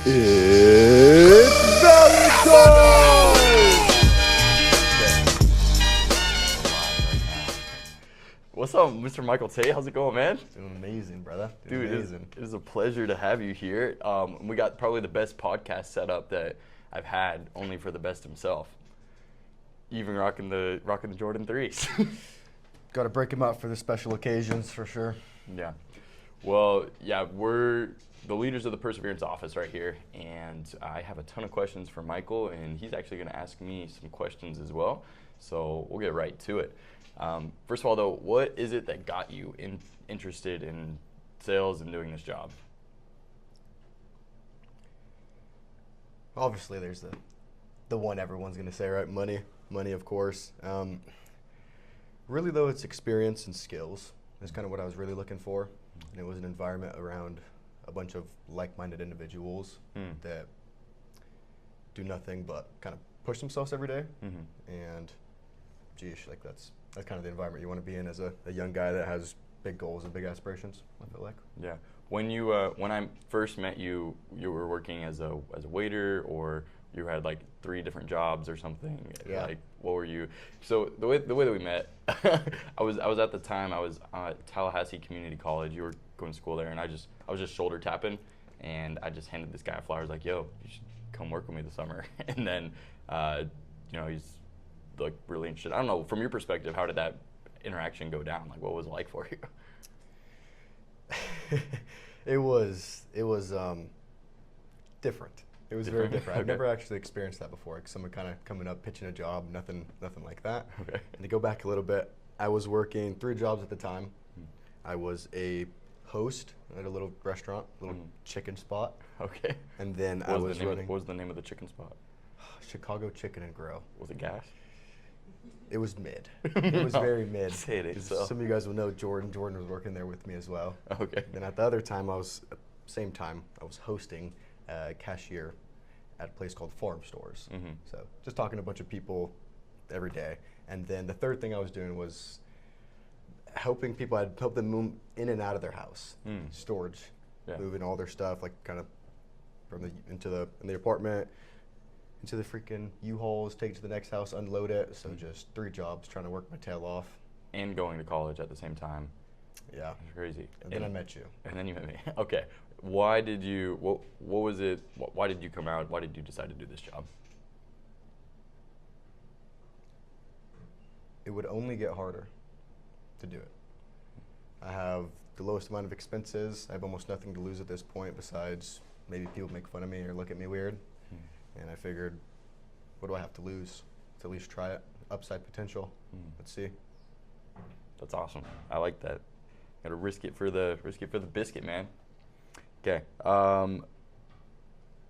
It's Valentine! What's up, Mr. Michael Tate? How's it going, man? Doing amazing, brother. Dude, amazing. it is a pleasure to have you here. We got probably the best podcast setup that I've had, only for the best himself. Even rocking the Jordan 3s. Got to break them out for the special occasions for sure. Yeah. Well, yeah, we're the leaders of the Perseverance office right here, and I have a ton of questions for Michael, and he's actually going to ask me some questions as well. So we'll get right to it. First of all, though, what is it that got you interested in sales and doing this job? Obviously, there's the one everyone's going to say, right? Money, of course. Really, though, it's experience and skills is kind of what I was really looking for. And it was an environment around a bunch of like-minded individuals that do nothing but kind of push themselves every day. And, geez, like that's kind of the environment you want to be in as a young guy that has big goals and big aspirations, I feel like. Yeah. When I first met you, you were working as a waiter, or you had like 3 different jobs or something. Yeah. Like, what were you? So the way that we met, I was at the time I was at Tallahassee Community College. You were going to school there, and I was just shoulder tapping, and I just handed this guy a flyer. I was like, "Yo, you should come work with me this summer." And then, he's like really interested. I don't know, from your perspective, how did that interaction go down? Like, what was it like for you? It was different. It was very different. I've Okay. never actually experienced that before. Like someone kind of coming up, pitching a job, nothing like that. Okay. And to go back a little bit, I was working 3 jobs at the time. I was a host at a little restaurant, little chicken spot, Okay. and then What was the name of the chicken spot? Chicago Chicken and Grill. Was it gas? It was mid. It was very mid. Say it ain't so. Some of you guys will know Jordan. Jordan was working there with me as well. Okay. Then at the other time, I was hosting cashier at a place called Farm Stores. So just talking to a bunch of people every day. And then the third thing I was doing was helping people. I'd help them move in and out of their house, storage, Yeah. moving all their stuff, like kind of from in the apartment into the freaking U-Hauls, take it to the next house, unload it. So just 3 jobs, trying to work my tail off. And going to college at the same time. Yeah. That's crazy. And then I met you. And then you met me. Okay. Why did you? What was it? Why did you come out? Why did you decide to do this job? It would only get harder to do it. I have the lowest amount of expenses. I have almost nothing to lose at this point besides maybe people make fun of me or look at me weird. And I figured, what do I have to lose to at least try it? Upside potential. Let's see. That's awesome. I like that. Got to risk it for the biscuit, man. Okay.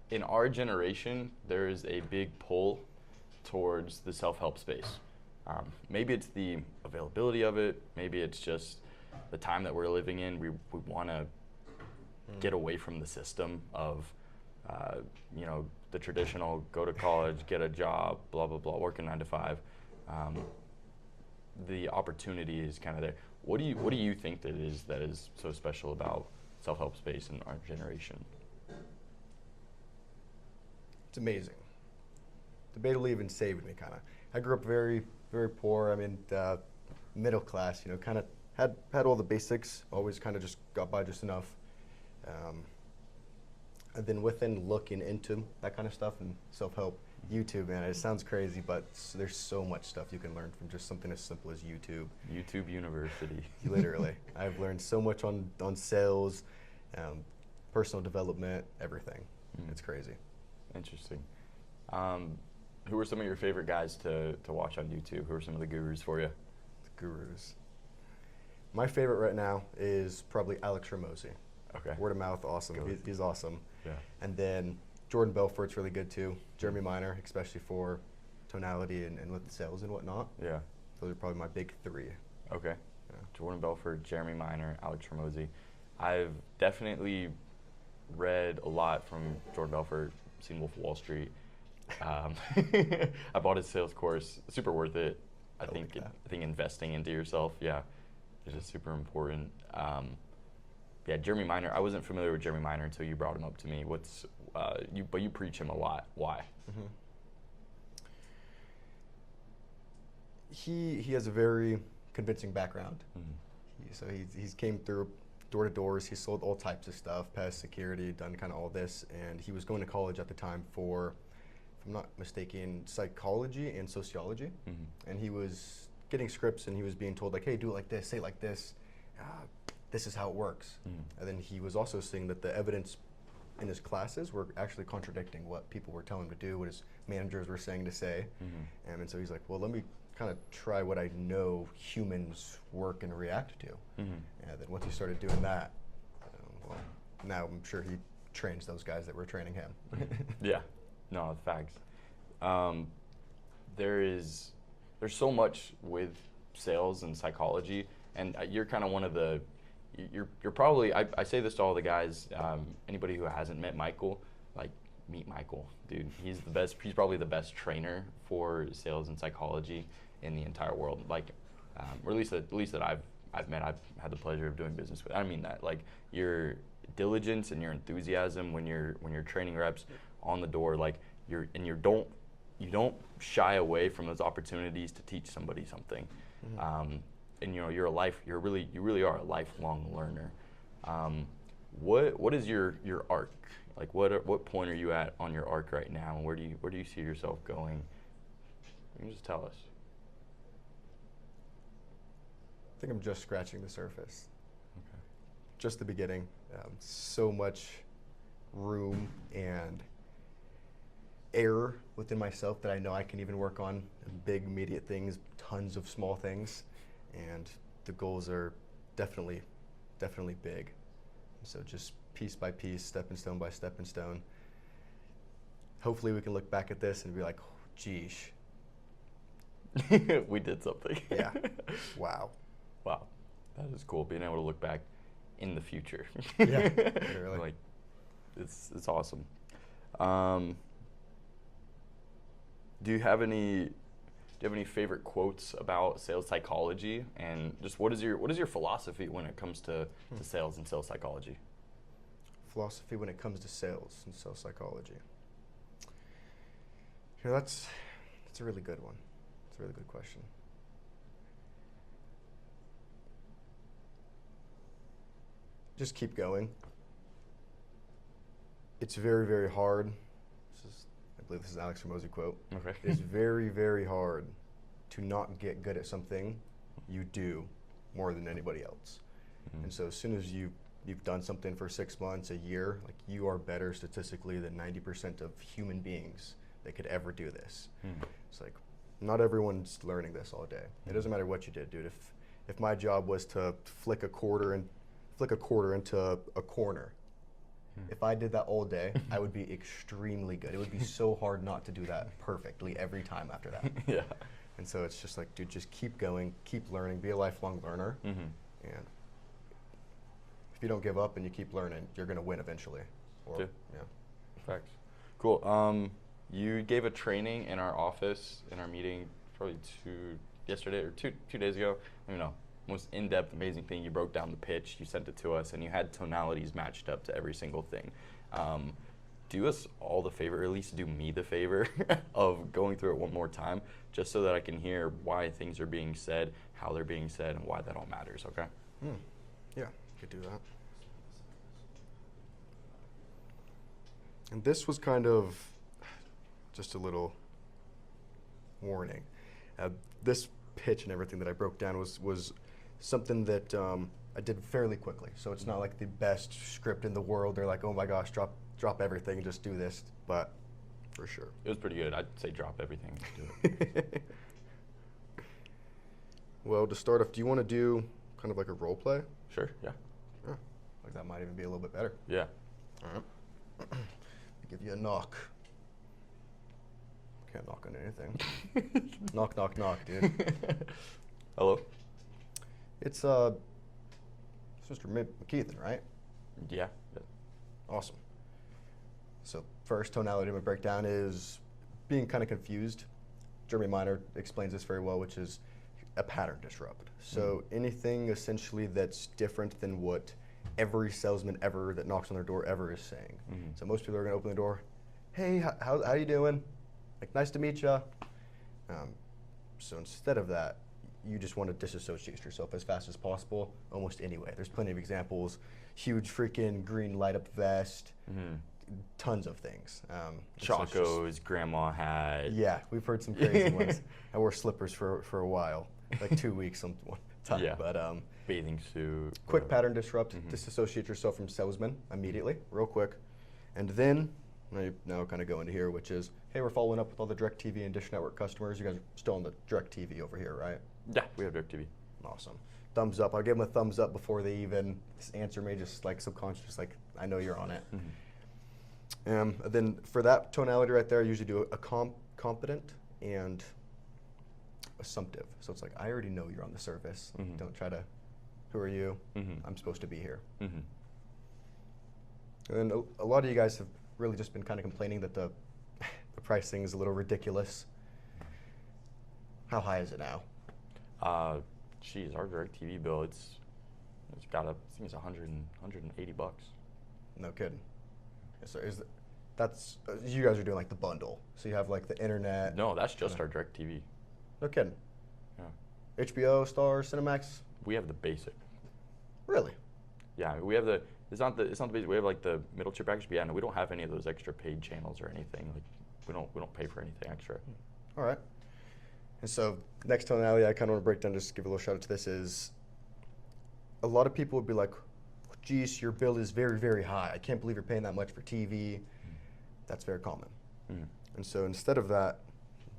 In our generation, there is a big pull towards the self-help space. Maybe it's the availability of it. Maybe it's just the time that we're living in. We want to get away from the system of, the traditional go to college, get a job, blah, blah, blah, working 9 to 5. The opportunity is kind of there. What do you think that is so special about self-help space in our generation? It's amazing. Debatably even saved me, kind of. I grew up very, very poor. I mean, middle class, kind of had all the basics, always kind of just got by just enough. And then within looking into that kind of stuff and self-help, YouTube, man, it sounds crazy, but there's so much stuff you can learn from just something as simple as YouTube. YouTube University. Literally. I've learned so much on sales, personal development, everything. It's crazy. Interesting. Who are some of your favorite guys to watch on YouTube? Who are some of the gurus for you? The gurus. My favorite right now is probably Alex Ramosi. Okay. Word of mouth, awesome. He's awesome. Yeah. And then Jordan Belfort's really good too. Jeremy Minor, especially for tonality and with sales and whatnot. Yeah. Those are probably my big 3. Okay. Yeah. Jordan Belfort, Jeremy Minor, Alex Ramosi. I've definitely read a lot from Jordan Belfort, seen Wolf of Wall Street. I bought his sales course, super worth it. I think investing into yourself, is just super important. yeah, Jeremy Minor. I wasn't familiar with Jeremy Minor until you brought him up to me. But you preach him a lot. Why? Mm-hmm. He has a very convincing background. Mm-hmm. He's came through door to doors. He sold all types of stuff, past security, done kind of all this, and he was going to college at the time for, if I'm not mistaken, psychology and sociology. Mm-hmm. And he was getting scripts, and he was being told like, "Hey, do it like this, say it like this. This is how it works." Mm-hmm. And then he was also seeing that the evidence in his classes were actually contradicting what people were telling him to do, what his managers were saying to say. Mm-hmm. And so he's like, well, let me kind of try what I know humans work and react to. Mm-hmm. And then once he started doing that, well, now I'm sure he trains those guys that were training him. Yeah, no, facts. There's so much with sales and psychology, and you're kind of one of the, you're probably, I say this to all the guys, anybody who hasn't met Michael, like, meet Michael, dude. He's the best, he's probably the best trainer for sales and psychology in the entire world. Like, or at least that I've met, I've had the pleasure of doing business with. I mean that, like, your diligence and your enthusiasm when you're training reps on the door, like, you don't shy away from those opportunities to teach somebody something. Mm-hmm. And you really are a lifelong learner. What is your arc? Like, what point are you at on your arc right now, and where do you see yourself going? You can just tell us. I think I'm just scratching the surface. Okay. Just the beginning. So much room and error within myself that I know I can even work on. Big, immediate things, tons of small things, and the goals are definitely big. So just piece by piece, stepping stone by stepping stone. Hopefully we can look back at this and be like, oh, geesh. We did something. Yeah. Wow. Wow. That is cool, being able to look back in the future. Yeah, literally. Like, it's awesome. Do you have any favorite quotes about sales psychology, and just what is your philosophy when it comes to sales and sales psychology? Philosophy when it comes to sales and sales psychology. Yeah, that's a really good one. It's a really good question. Just keep going. It's very, very hard. I believe this is an Alex Ramosi quote. Okay. It's very, very hard to not get good at something you do more than anybody else. Mm-hmm. And so as soon as you've done something for 6 months, a year, like, you are better statistically than 90% of human beings that could ever do this. Mm-hmm. It's like, not everyone's learning this all day. Mm-hmm. It doesn't matter what you did, dude. If my job was to flick a quarter into a corner, if I did that all day, I would be extremely good. It would be so hard not to do that perfectly every time after that. Yeah. And so it's just like, dude, just keep going, keep learning, be a lifelong learner. Mm-hmm. And if you don't give up and you keep learning, you're going to win eventually. Yeah. Facts. Cool. You gave a training in our office, in our meeting, probably two days ago. I don't know. Most in-depth, amazing thing. You broke down the pitch, you sent it to us, and you had tonalities matched up to every single thing. Do us all the favor, or at least do me the favor, of going through it one more time, just so that I can hear why things are being said, how they're being said, and why that all matters, okay? Yeah, could do that. And this was kind of just a little warning. This pitch and everything that I broke down was something that I did fairly quickly. So it's not like the best script in the world. They're like, oh my gosh, drop everything and just do this. But for sure. It was pretty good. I'd say drop everything and do it. Well, to start off, do you want to do kind of like a role play? Sure, yeah. Like that might even be a little bit better. Yeah. All right. Give you a knock. Can't knock on anything. Knock, knock, knock, dude. Hello? It's Mr. McKeithen, right? Yeah. Awesome. So first tonality of my breakdown is being kind of confused. Jeremy Minor explains this very well, which is a pattern disrupt. So anything essentially that's different than what every salesman ever that knocks on their door ever is saying. Mm-hmm. So most people are going to open the door, hey, how you doing? Like, nice to meet you. So instead of that, you just want to disassociate yourself as fast as possible, almost anyway. There's plenty of examples. Huge freaking green light up vest, tons of things. Chacos, grandma hat. Yeah, we've heard some crazy ones. I wore slippers for a while, like 2 weeks one time. Yeah. But Bathing suit. quick pattern disrupt, disassociate yourself from salesmen immediately, real quick. And then, now kind of go into here, which is, hey, we're following up with all the DirecTV and Dish Network customers. You guys are still on the DirecTV over here, right? Yeah, we have DirecTV. Awesome. Thumbs up. I'll give them a thumbs up before they even answer me, just like subconscious, like I know you're on it. Then for that tonality right there, I usually do a competent and assumptive. So it's like, I already know you're on the service. Don't try to, who are you? I'm supposed to be here. And then a lot of you guys have really just been kind of complaining that the pricing is a little ridiculous. How high is it now? Geez, our DirecTV bill, it's got up, I think it's $180. No kidding. So that's you guys are doing like the bundle. So you have like the internet. No, that's just our DirecTV. No kidding. Yeah. HBO, Star, Cinemax. We have the basic. Really? Yeah, we have the. It's not the basic. We have like the middle tier package. But yeah, no, we don't have any of those extra paid channels or anything. Like, we don't pay for anything extra. All right. And so next tonality I kind of want to break down, just give a little shout out to this, is a lot of people would be like, geez, your bill is very, very high. I can't believe you're paying that much for TV. That's very common. And so instead of that,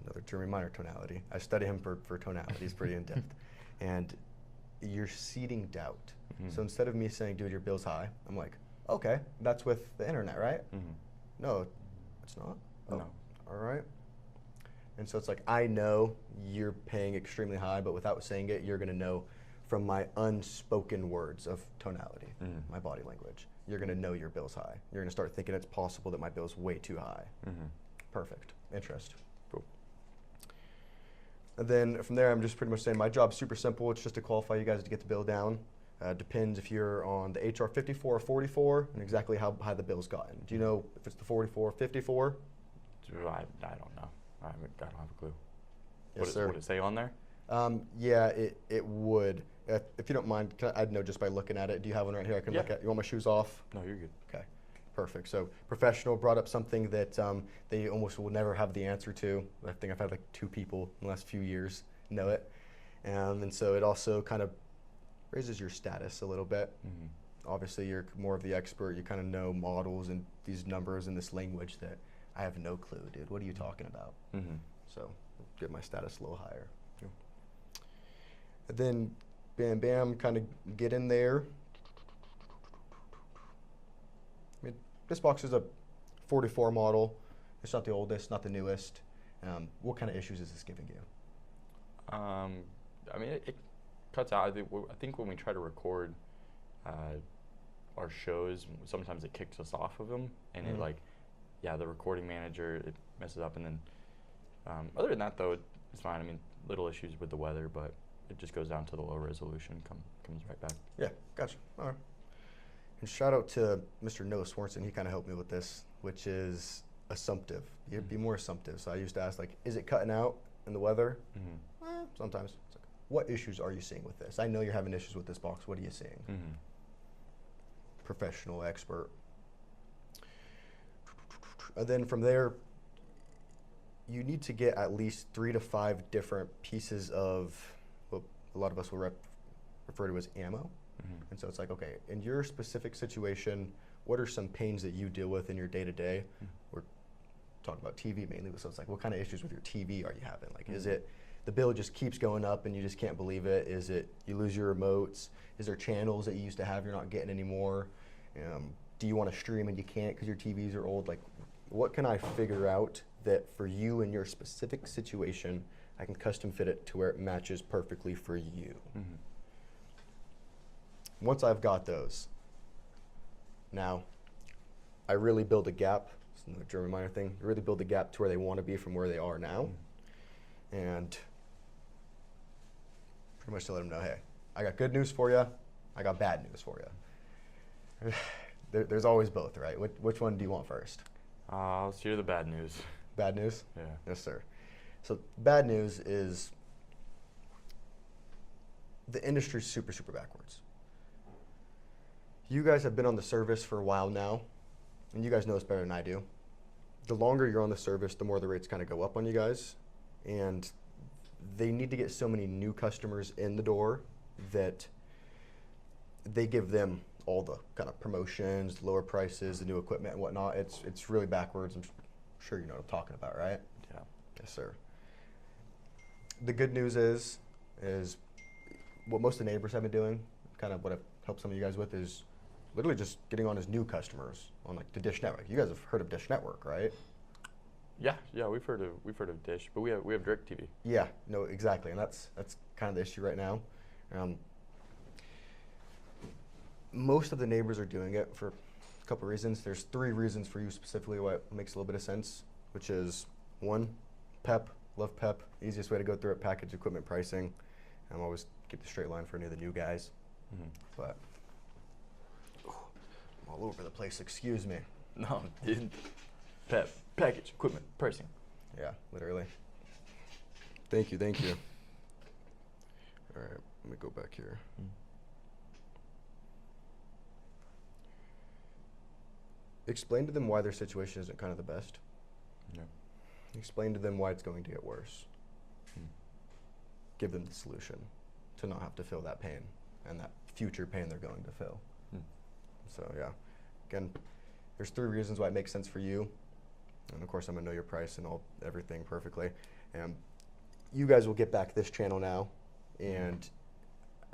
another Jeremy Minor tonality, I study him for tonality. He's pretty in-depth. And you're seeding doubt. So instead of me saying, dude, your bill's high, I'm like, okay, that's with the internet, right? No, it's not. Oh, No. All right. And so it's like, I know you're paying extremely high, but without saying it, you're going to know from my unspoken words of tonality, my body language. You're going to know your bill's high. You're going to start thinking it's possible that my bill's way too high. Perfect. Interest. Cool. And then from there, I'm just pretty much saying my job's super simple. It's just to qualify you guys to get the bill down. Depends if you're on the HR 54 or 44 and exactly how high the bill's gotten. Do you know if it's the 44 or 54? I don't know. I don't have a clue. Yes, sir. Would it say on there? Yeah, it would. If you don't mind, I'd know just by looking at it. Do you have one right here I can look at? You want my shoes off? No, you're good. Okay, perfect. So professional brought up something that they almost will never have the answer to. I think I've had like 2 people in the last few years know it. And so it also kind of raises your status a little bit. Obviously, you're more of the expert. You kind of know models and these numbers and this language that I have no clue, dude. What are you talking about? So get my status a little higher. And then, bam, bam, kind of get in there. I mean, this box is a 44 model. It's not the oldest, not the newest. What kind of issues is this giving you? I mean, it cuts out. I think when we try to record our shows, sometimes it kicks us off of them, and it the recording manager, it messes up, and then other than that though, it's fine. I mean, little issues with the weather, but it just goes down to the low resolution, comes right back. Yeah, gotcha. All right. And shout out to Mr. Noah Swanson. He kind of helped me with this, which is assumptive. You'd be more assumptive. So I used to ask, like, is it cutting out in the weather? Sometimes. It's like, what issues are you seeing with this? I know you're having issues with this box. What are you seeing? Professional, expert. And then from there, you need to get at least 3 to 5 different pieces of what a lot of us will refer to as ammo. And so it's like, okay, in your specific situation, what are some pains that you deal with in your day-to-day? We're talking about TV mainly, so it's like, what kind of issues with your TV are you having? Like, is it the bill just keeps going up and you just can't believe it? Is it you lose your remotes? Is there channels that you used to have you're not getting anymore? Do you want to stream and you can't because your TVs are old? Like, what can I figure out that for you in your specific situation, I can custom fit it to where it matches perfectly for you? Once I've got those, now I really build a gap. It's another German minor thing. I really build a gap to where they want to be from where they are now. And pretty much to let them know, hey, I got good news for you. I got bad news for you. There's always both, right? Which one do you want first? Let's hear the bad news. Bad news? Yeah. Yes, sir. So bad news is the industry's super, super backwards. You guys have been on the service for a while now, and you guys know this better than I do. The longer you're on the service, the more the rates kind of go up on you guys. And they need to get so many new customers in the door that they give them all the kind of promotions, lower prices, the new equipment and whatnot. It's really backwards. I'm sure you know what I'm talking about, right? Yeah. Yes, sir. The good news is what most of the neighbors have been doing, kind of what I've helped some of you guys with, is literally just getting on as new customers on like the Dish Network. You guys have heard of Dish Network, right? Yeah, we've heard of Dish, but we have Direct TV. Yeah, no, exactly, and that's kind of the issue right now. Most of the neighbors are doing it for a couple reasons. There's 3 reasons for you specifically why it makes a little bit of sense, which is 1, PEP, love PEP, easiest way to go through it, package equipment pricing. I'm always keep the straight line for any of the new guys, but I'm all over the place, excuse me. No, dude. PEP, package equipment pricing. Yeah, literally. Thank you. All right, let me go back here. Explain to them why their situation isn't kind of the best. Yeah. Explain to them why it's going to get worse. Give them the solution to not have to feel that pain and that future pain they're going to feel. So yeah, again, there's 3 reasons why it makes sense for you. And of course, I'm gonna know your price and everything perfectly. And you guys will get back this channel now. And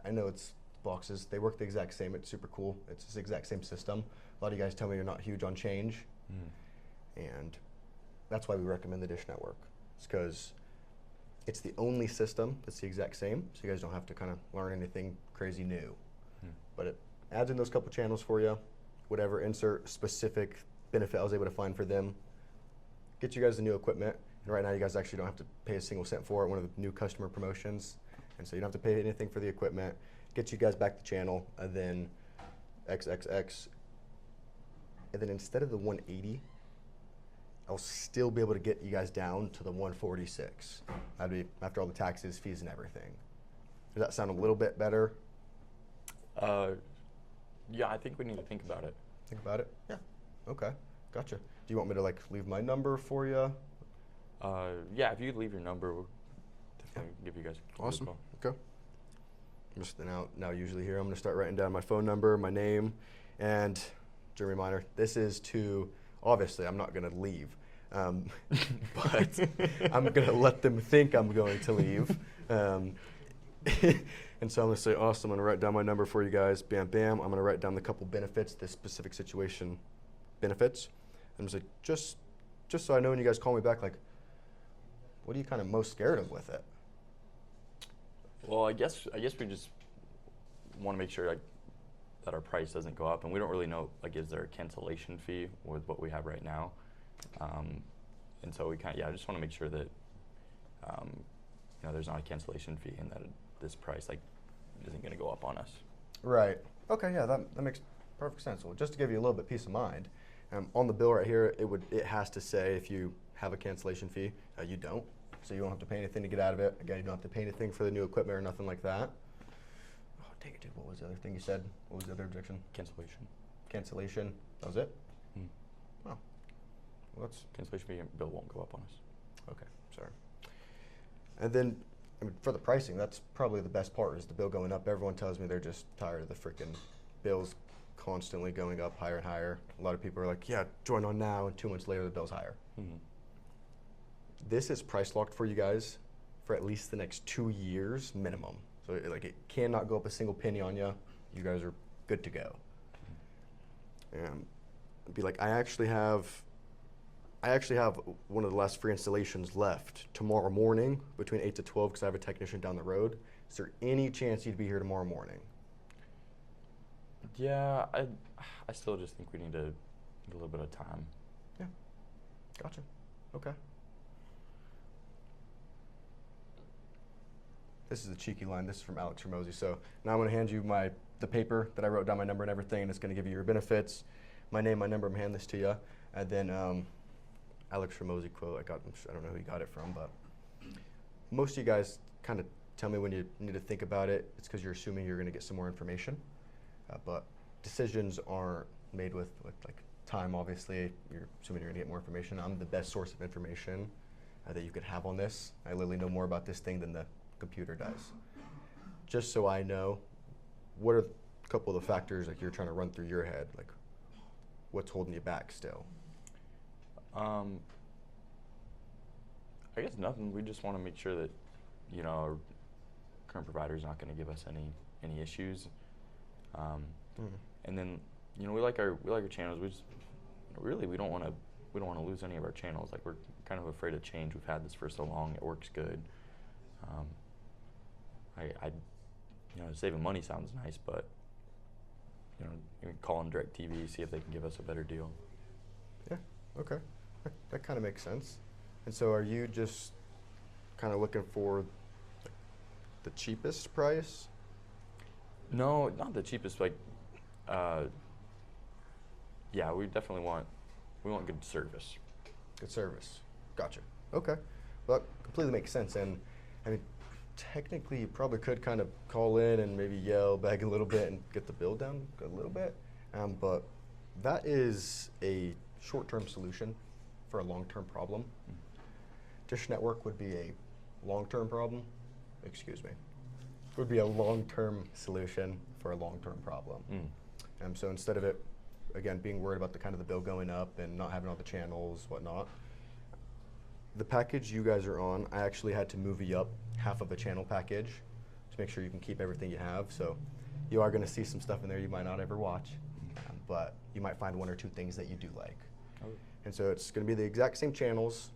I know it's boxes. They work the exact same. It's super cool. It's the exact same system. A lot of you guys tell me you're not huge on change. And that's why we recommend the Dish Network. It's because it's the only system that's the exact same, so you guys don't have to kind of learn anything crazy new. But it adds in those couple channels for you, whatever insert specific benefit I was able to find for them. Get you guys the new equipment, and right now you guys actually don't have to pay a single cent for it, one of the new customer promotions. And so you don't have to pay anything for the equipment. Get you guys back the channel, and then XXX. And then instead of the 180, I'll still be able to get you guys down to the 146. That'd be after all the taxes, fees, and everything. Does that sound a little bit better? Yeah, I think we need to think about it. Think about it? Yeah. Okay. Gotcha. Do you want me to like leave my number for you? Yeah, if you could leave your number, we'll definitely give you guys a Awesome. call. Okay. I'm just now usually here, I'm going to start writing down my phone number, my name, and just a reminder, this is to, obviously I'm not going to leave, but I'm going to let them think I'm going to leave. And so I'm going to say, awesome, I'm going to write down my number for you guys, bam, bam. I'm going to write down the couple benefits, this specific situation benefits. I'm going to say, just so I know when you guys call me back, like, what are you kind of most scared of with it? Well, I guess we just want to make sure like that our price doesn't go up, and we don't really know like is there a cancellation fee with what we have right now, and so we I just want to make sure that there's not a cancellation fee and that this price like isn't going to go up on us. Right. Okay. Yeah, that makes perfect sense. Well, just to give you a little bit peace of mind, on the bill right here, it has to say if you have a cancellation fee. You don't. So you don't have to pay anything to get out of it. Again, you don't have to pay anything for the new equipment or nothing like that. Oh, dang it, dude. What was the other thing you said? What was the other objection? Cancellation. Cancellation. That was it? Oh. Well, that's... Cancellation fee and bill won't go up on us. Okay, sorry. And then, I mean, for the pricing, that's probably the best part is the bill going up. Everyone tells me they're just tired of the freaking bills constantly going up higher and higher. A lot of people are like, yeah, join on now, and 2 months later the bill's higher. This is price locked for you guys for at least the next 2 years minimum. So it cannot go up a single penny on you. You guys are good to go. And be like, I actually have one of the last free installations left tomorrow morning between 8 to 12 because I have a technician down the road. Is there any chance you'd be here tomorrow morning? Yeah, I still just think we need a little bit of time. Yeah, gotcha. Okay. this is a cheeky line. This is from Alex Ramosi. So now I'm going to hand you the paper that I wrote down my number and everything, and it's going to give you your benefits, my name, my number. I'm handing this to you, and then Alex Ramosi quote. I don't know who you got it from, but most of you guys kind of tell me when you need to think about it. It's because you're assuming you're going to get some more information, but decisions aren't made with like time. Obviously, you're assuming you're going to get more information. I'm the best source of information that you could have on this. I literally know more about this thing than the computer does. Just so I know, what are a couple of the factors like you're trying to run through your head? Like, what's holding you back still? I guess nothing. We just want to make sure that, you know, our current provider is not going to give us any issues. And then, you know, we like our channels. We just really we don't want to lose any of our channels. Like, we're kind of afraid of change. We've had this for so long. It works good. You know, saving money sounds nice, but, you know, you can call in DirecTV, see if they can give us a better deal. Yeah, okay. That kind of makes sense. And so are you just kind of looking for the cheapest price? No, not the cheapest. Like, yeah, we definitely want good service. Good service. Gotcha. Okay. Well, that completely makes sense. And I mean, technically, you probably could kind of call in and maybe yell, beg a little bit, and get the bill down a little bit. But that is a short-term solution for a long-term problem. Dish Network would be a long-term problem. Excuse me. Would be a long-term solution for a long-term problem. So instead of it, again, being worried about the kind of the bill going up and not having all the channels, whatnot, the package you guys are on, I actually had to move you up half of a channel package to make sure you can keep everything you have. So you are going to see some stuff in there you might not ever watch, but you might find one or two things that you do like. Okay. And so it's going to be the exact same channels.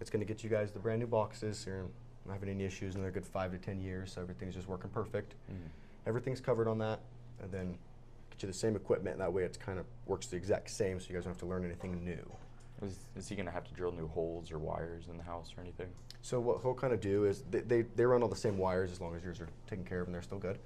It's going to get you guys the brand new boxes. So you're not having any issues in they're good 5 to 10 years, so everything's just working perfect. Everything's covered on that, and then get you the same equipment, and that way it kind of works the exact same, so you guys don't have to learn anything new. Is he going to have to drill new holes or wires in the house or anything? So what he'll kind of do is they run all the same wires as long as yours are taken care of and they're still good.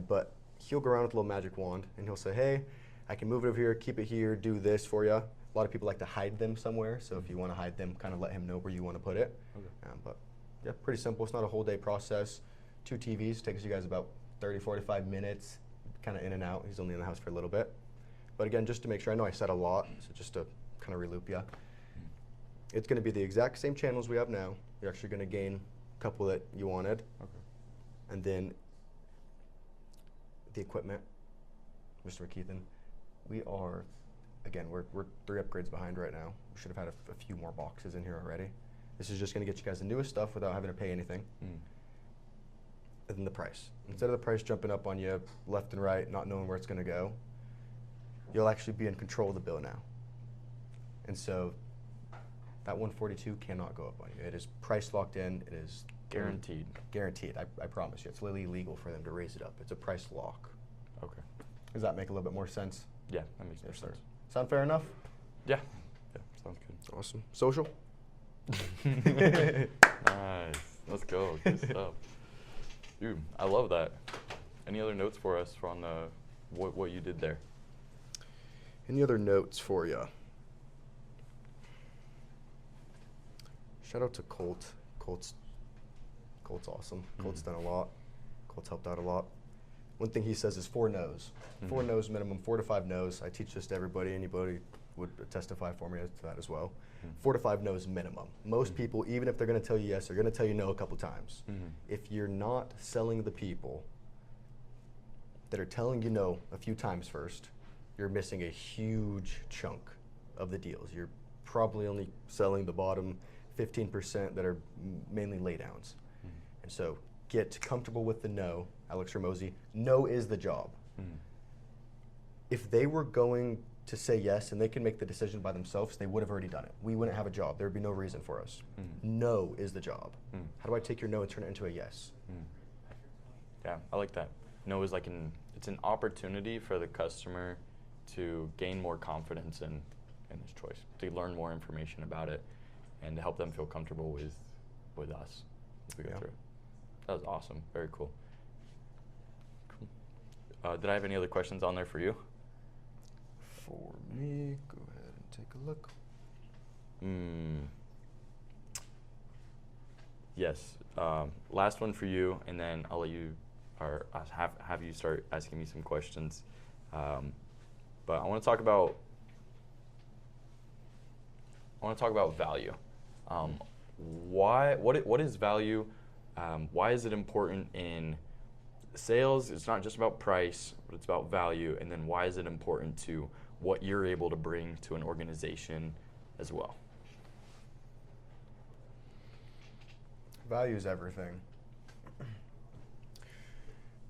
But he'll go around with a little magic wand and he'll say, hey, I can move it over here, keep it here, do this for you. A lot of people like to hide them somewhere, so if you want to hide them, kind of let him know where you want to put it. Okay. But yeah, pretty simple. It's not a whole day process. 2 TVs takes you guys about 30, 45 minutes, kind of in and out. He's only in the house for a little bit. But again, just to make sure, I know I said a lot, so just to kind of reloop you. It's going to be the exact same channels we have now. You're actually going to gain a couple that you wanted. Okay. And then the equipment, Mr. McKeithen, we are, again, we're 3 upgrades behind right now. We should have had a few more boxes in here already. This is just going to get you guys the newest stuff without having to pay anything. And then the price. Instead of the price jumping up on you left and right, not knowing where it's going to go, you'll actually be in control of the bill now. And so that 142 cannot go up on you. It is price locked in. It is Guaranteed. Guaranteed. I promise you. It's literally illegal for them to raise it up. It's a price lock. Okay. Does that make a little bit more sense? Yeah, that makes more sense. Sound fair enough? Yeah. Yeah, sounds good. Awesome. Social? Nice. Let's go. Good stuff. Dude, I love that. Any other notes for us on what you did there? Any other notes for you? Shout out to Colt. Colt's awesome. Colt's done a lot. Colt's helped out a lot. One thing he says is 4 no's. 4 no's minimum, 4 to 5 no's. I teach this to everybody. Anybody would testify for me to that as well. 4 to 5 no's minimum. Most people, even if they're going to tell you yes, they're going to tell you no a couple times. If you're not selling the people that are telling you no a few times first, you're missing a huge chunk of the deals. You're probably only selling the bottom 15% that are mainly laydowns. And so get comfortable with the no. Alex Ramosi, no is the job. If they were going to say yes and they can make the decision by themselves, they would have already done it. We wouldn't have a job. There would be no reason for us. No is the job. How do I take your no and turn it into a yes? Yeah, I like that. No is like it's an opportunity for the customer to gain more confidence in his choice, to learn more information about it, and to help them feel comfortable with us as we go through it. That was awesome. Very cool. Did I have any other questions on there for you? For me, go ahead and take a look. Yes. Last one for you, and then I'll let you, or have you start asking me some questions. But I want to talk about value. What is value? Why is it important in sales? It's not just about price, but it's about value. And then why is it important to what you're able to bring to an organization as well? Value is everything.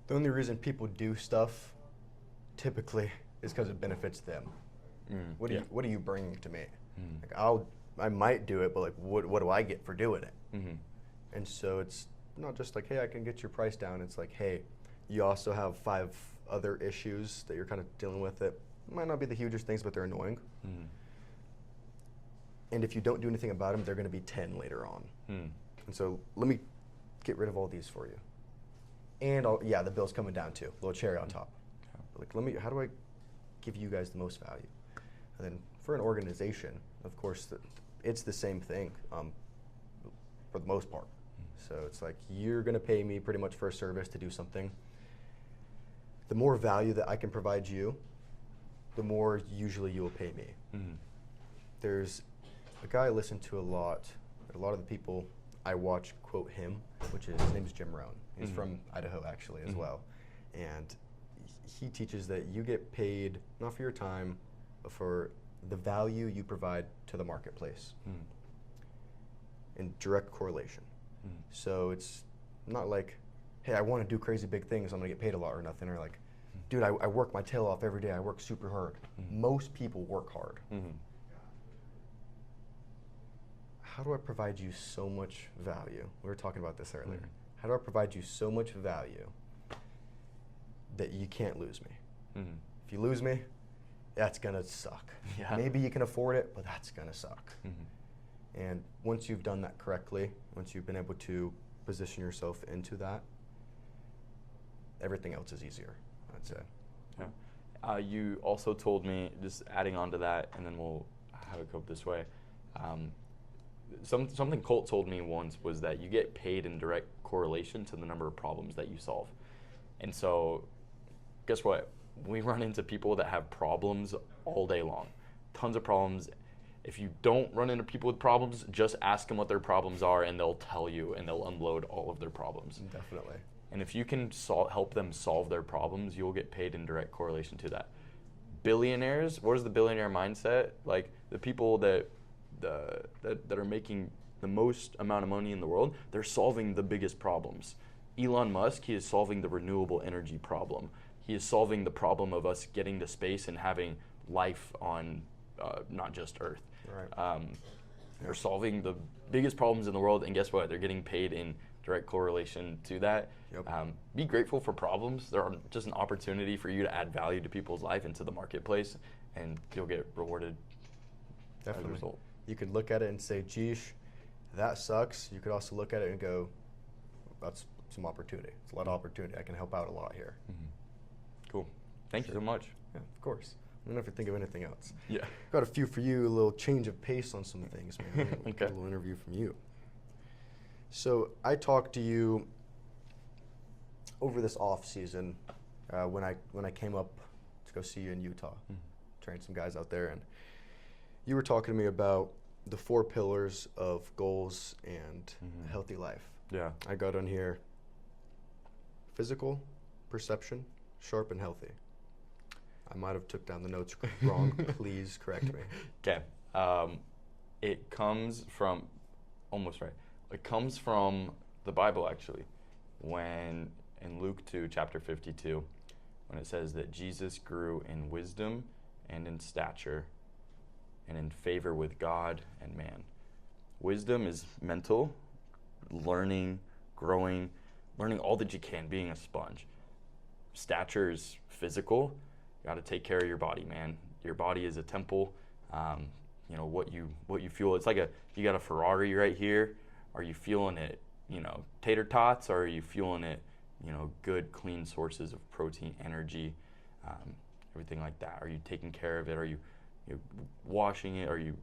The only reason people do stuff typically is because it benefits them. What are you bringing to me? Like I might do it, but like what do I get for doing it? And so it's not just like, hey, I can get your price down. It's like, hey, you also have 5 other issues that you're kind of dealing with that might not be the hugest things, but they're annoying. And if you don't do anything about them, they're going to be 10 later on. And so let me get rid of all these for you. And the bill's coming down too, a little cherry on top. But like, how do I give you guys the most value? And then for an organization, of course, it's the same thing for the most part. So it's like, you're going to pay me pretty much for a service to do something. The more value that I can provide you, the more usually you will pay me. There's a guy I listen to a lot of the people I watch quote him, which is, his name's Jim Rohn. He's from Idaho actually as well. And he teaches that you get paid not for your time, but for the value you provide to the marketplace. In direct correlation. So it's not like, hey, I want to do crazy big things, I'm going to get paid a lot or nothing. Or like, dude, I work my tail off every day, I work super hard. Most people work hard. How do I provide you so much value? We were talking about this earlier. How do I provide you so much value that you can't lose me? If you lose me, that's going to suck. Yeah. Maybe you can afford it, but that's going to suck. And once you've done that correctly, once you've been able to position yourself into that, everything else is easier, I'd say. Yeah. You also told me, just adding on to that, and then we'll have it go this way. Something Colt told me once was that you get paid in direct correlation to the number of problems that you solve. And so, guess what? We run into people that have problems all day long. Tons of problems. If you don't run into people with problems, just ask them what their problems are, and they'll tell you, and they'll unload all of their problems. Definitely. And if you can help them solve their problems, you'll get paid in direct correlation to that. Billionaires, what is the billionaire mindset? Like the people that are making the most amount of money in the world, they're solving the biggest problems. Elon Musk, he is solving the renewable energy problem. He is solving the problem of us getting to space and having life on not just Earth. Right. They're solving the biggest problems in the world, and guess what? They're getting paid in direct correlation to that. Yep. Be grateful for problems. They're just an opportunity for you to add value to people's life and to the marketplace, and you'll get rewarded as a result. You could look at it and say, geesh, that sucks. You could also look at it and go, that's some opportunity. It's a lot of opportunity. I can help out a lot here. Cool. Thank you so much. Yeah, of course. I don't know if you think of anything else. Yeah. Got a few for you, a little change of pace on some things, man. Okay. A little interview from you. So I talked to you over this off season when I came up to go see you in Utah, train some guys out there, and you were talking to me about the 4 pillars of goals and a healthy life. Yeah. I got on here: physical, perception, sharp, and healthy. I might have took down the notes wrong. Please correct me. Okay. It comes from, almost right. It comes from the Bible, actually. When in Luke 2, chapter 52, when it says that Jesus grew in wisdom and in stature and in favor with God and man. Wisdom is mental, learning, growing, learning all that you can, being a sponge. Stature is physical. You got to take care of your body, man. Your body is a temple. What you feel. It's like you got a Ferrari right here. Are you feeling it tater tots, or are you fueling it, good, clean sources of protein, energy, everything like that? Are you taking care of it? Are you washing it? Are you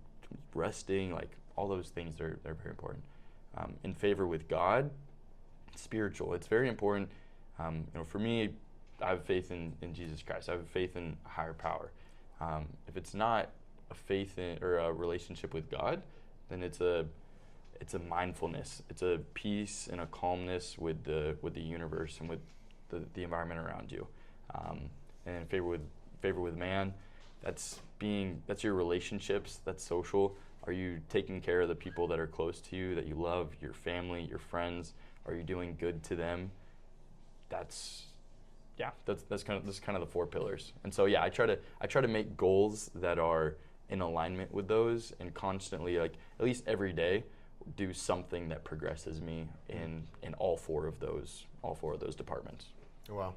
resting? Like all those things they're very important. In favor with God, spiritual. It's very important. For me, I have faith in Jesus Christ. I have faith in a higher power. If it's not a faith in or a relationship with God, then it's a mindfulness. It's a peace and a calmness with the universe and with the environment around you. And in favor with man, that's your relationships. That's social. Are you taking care of the people that are close to you, that you love, your family, your friends? Are you doing good to them? That's kind of the 4 pillars. And so I try to make goals that are in alignment with those, and constantly, like at least every day, do something that progresses me in all 4 of those departments. Wow,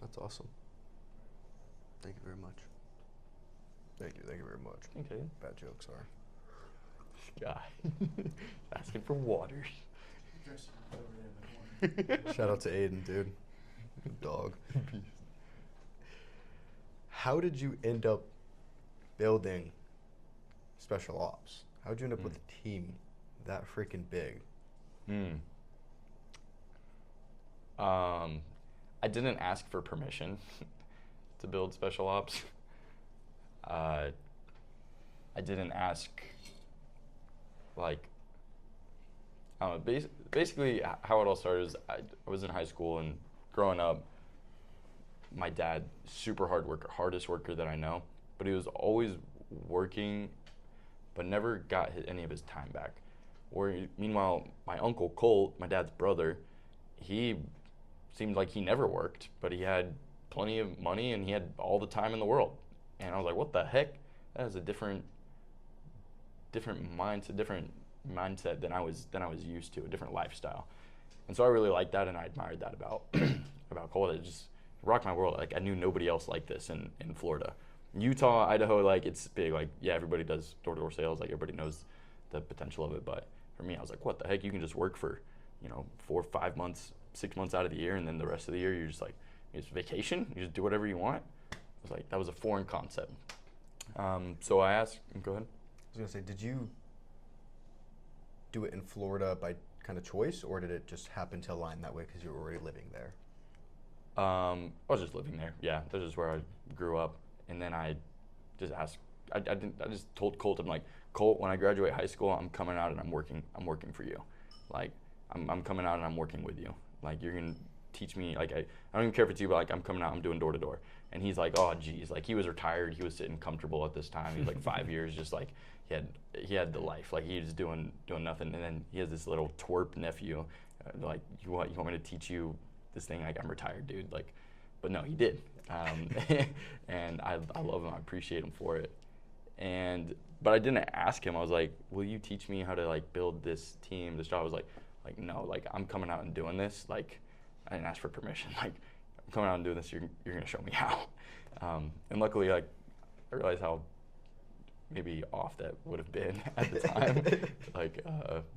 that's awesome. Thank you very much. Thank you very much. Okay. Bad jokes are. Guy asking for water. Shout out to Aiden, dude. Good dog. How did you end up building special ops? How did you end up with a team that freaking big? I didn't ask for permission to build special ops. I didn't ask, basically how it all started is I was in high school, and growing up, my dad, super hard worker, hardest worker that I know, but he was always working, but never got any of his time back. Meanwhile, my uncle Colt, my dad's brother, he seemed like he never worked, but he had plenty of money and he had all the time in the world. And I was like, what the heck? That is a different mindset than I was used to, a different lifestyle. And so I really liked that, and I admired that about Colt. It just rocked my world. Like, I knew nobody else like this in Florida. Utah, Idaho, like, it's big. Like, yeah, everybody does door-to-door sales. Like, everybody knows the potential of it. But for me, I was like, what the heck? You can just work for, 4, 5 months, 6 months out of the year, and then the rest of the year you're just like, it's vacation. You just do whatever you want. I was like, that was a foreign concept. So I asked, go ahead. I was going to say, did you do it in Florida by kind of choice, or did it just happen to align that way because you were already living there? I was just living there. Yeah, this is where I grew up. And then I just asked, I just told Colt, I'm like, Colt, when I graduate high school, I'm coming out and I'm working for you. Like, I'm coming out and I'm working with you. Like, you're going to teach me, like, I don't even care if it's you, but like, I'm coming out, I'm doing door to door. And he's like, oh geez, like, he was retired, he was sitting comfortable at this time. He was like 5 years, just like, he had the life, like, he was doing nothing. And then he has this little twerp nephew, like, you want me to teach you this thing? Like, I'm retired, dude. Like, but no, he did. And I love him, I appreciate him for it. But I didn't ask him. I was like, will you teach me how to, like, build this team, this job? I was like, no, like, I'm coming out and doing this. Like, I didn't ask for permission. Like, I'm coming out and doing this, you're gonna show me how. And luckily, like, I realized how maybe off that would have been at the time.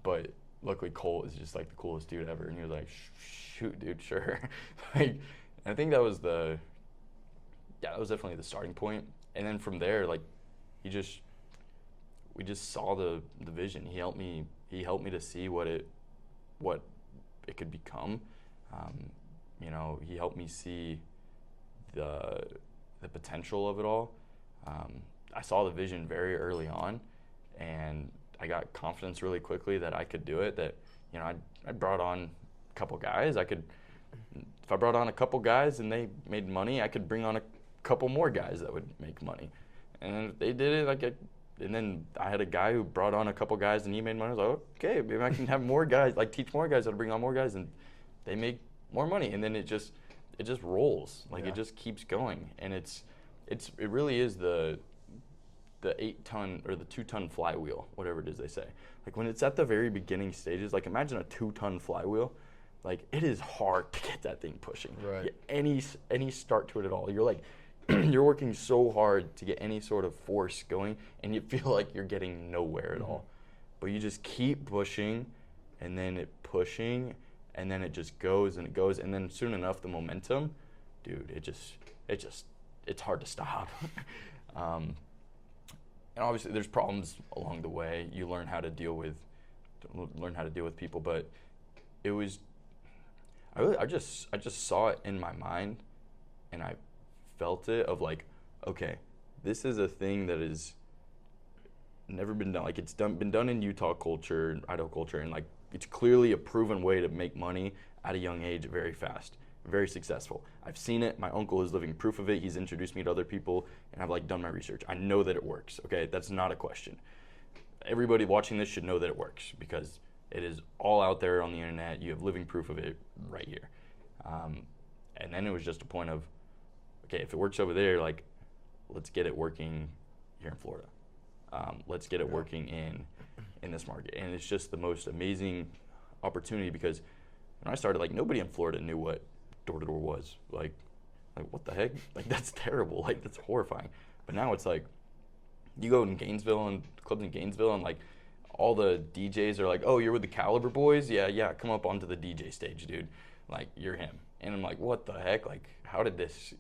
But luckily Colt is just like the coolest dude ever, and he was like, shoot, dude, sure. Like, and I think that was definitely the starting point. And then from there, like, we just saw the vision. He helped me to see what it could become. He helped me see the potential of it all. I saw the vision very early on, and I got confidence really quickly that I could do it. That, I brought on a couple guys. If I brought on a couple guys and they made money, I could bring on a couple more guys that would make money. And they did it and then I had a guy who brought on a couple guys and he made money. I was like, okay, maybe I can have more guys, like, teach more guys how to bring on more guys, and they make more money. And then it just rolls. Like, it just keeps going. And it really is the 8-ton or the 2-ton flywheel, whatever it is they say. Like, when it's at the very beginning stages, like, imagine a 2-ton flywheel. Like, it is hard to get that thing pushing. Right. Get any start to it at all. You're like, you're working so hard to get any sort of force going, and you feel like you're getting nowhere at all. But you just keep pushing, and then it pushing, and then it just goes and it goes, and then soon enough the momentum, dude, it's hard to stop. And obviously there's problems along the way. You learn how to deal with people, but it was I just saw it in my mind, and I felt it of like, okay, this is a thing that is never been done. Like, it's been done in Utah culture, Idaho culture, and like it's clearly a proven way to make money at a young age very fast, very successful. I've seen it. My uncle is living proof of it. He's introduced me to other people, and I've like done my research. I know that it works. Okay, that's not a question. Everybody watching this should know that it works because it is all out there on the internet. You have living proof of it right here. And then it was just a point of, okay, if it works over there, like, let's get it working here in Florida. Let's get it working in this market. And it's just the most amazing opportunity because when I started, like, nobody in Florida knew what door-to-door was. Like what the heck? Like, that's terrible. Like, that's horrifying. But now it's like, you go in Gainesville and clubs in Gainesville and like all the DJs are like, oh, you're with the Caliber Boys? Yeah, come up onto the DJ stage, dude. Like, you're him. And I'm like, what the heck? Like, how did this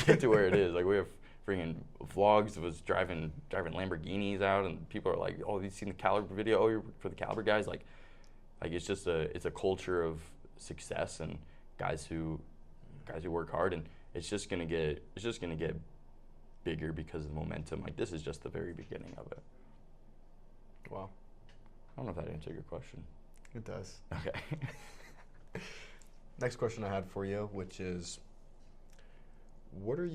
get to where it is? Like, we have freaking vlogs of us driving Lamborghinis out, and people are like, oh, have you seen the Caliber video? Oh, you're for the Caliber guys? Like it's just it's a culture of success and guys who work hard, and it's just gonna get bigger because of the momentum. Like, this is just the very beginning of it. Wow. I don't know if that answered your question. It does. Okay. Next question I had for you, which is, why are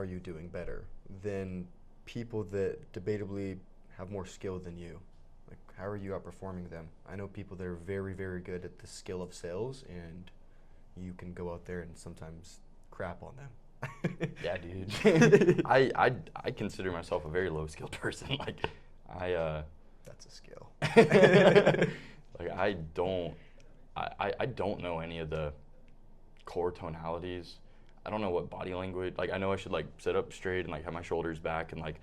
you doing better than people that debatably have more skill than you? Like, how are you outperforming them? I know people that are very, very good at the skill of sales, and you can go out there and sometimes crap on them. Yeah, dude. I consider myself a very low skilled person. Like, that's a skill. Like, I don't know any of the core tonalities. I don't know what body language. Like, I know I should like sit up straight and like have my shoulders back, and like